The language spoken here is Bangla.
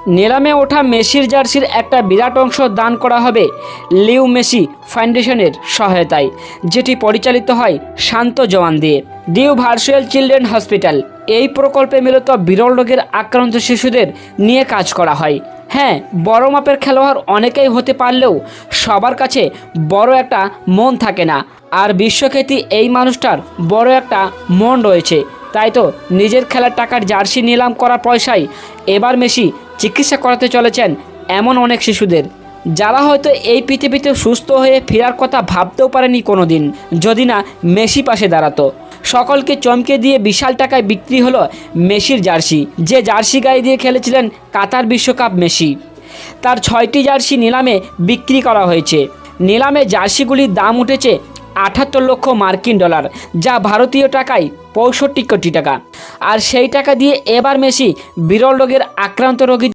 নিলামে ওঠা মেসির জার্সির একটা বিরাট অংশ দান করা হবে লিও মেসি ফাউন্ডেশনের সহায়তায়, যেটি পরিচালিত হয় শান্ত জওয়ান দিয়ে। ডিউ ভার্চুয়াল চিলড্রেন হসপিটাল এই প্রকল্পে মূলত বিরল রোগের আক্রান্ত শিশুদের নিয়ে কাজ করা হয়। হ্যাঁ, বড় মাপের খেলোয়াড় অনেকেই হতে পারলেও সবার কাছে বড় একটা মন থাকে না, আর বিশ্বখ্যাতি এই মানুষটার বড় একটা মন রয়েছে। তাই তো নিজের খেলার টাকার জার্সি নিলাম করা পয়সায় এবার মেসি চিকিৎসা করাতে চলেছেন এমন অনেক শিশুদের, যারা হয়তো এই পৃথিবীতে সুস্থ হয়ে ফেরার কথা ভাবতেও পারেনি কোনো দিন, যদি না মেসি পাশে দাঁড়াতো। সকলকে চমকে দিয়ে বিশাল টাকায় বিক্রি হলো মেসির জার্সি। যে জার্সি গায়ে দিয়ে খেলেছিলেন কাতার বিশ্বকাপ মেসি, তার 6টি জার্সি নিলামে বিক্রি করা হয়েছে। নিলামে জার্সিগুলির দাম উঠেছে 78 লক্ষ মার্কিন ডলার, যা ভারতীয় টাকায় 65 কোটি টাকা। আর সেই টাকা দিয়ে এবার মেসি বিরল রোগের আক্রান্ত রোগী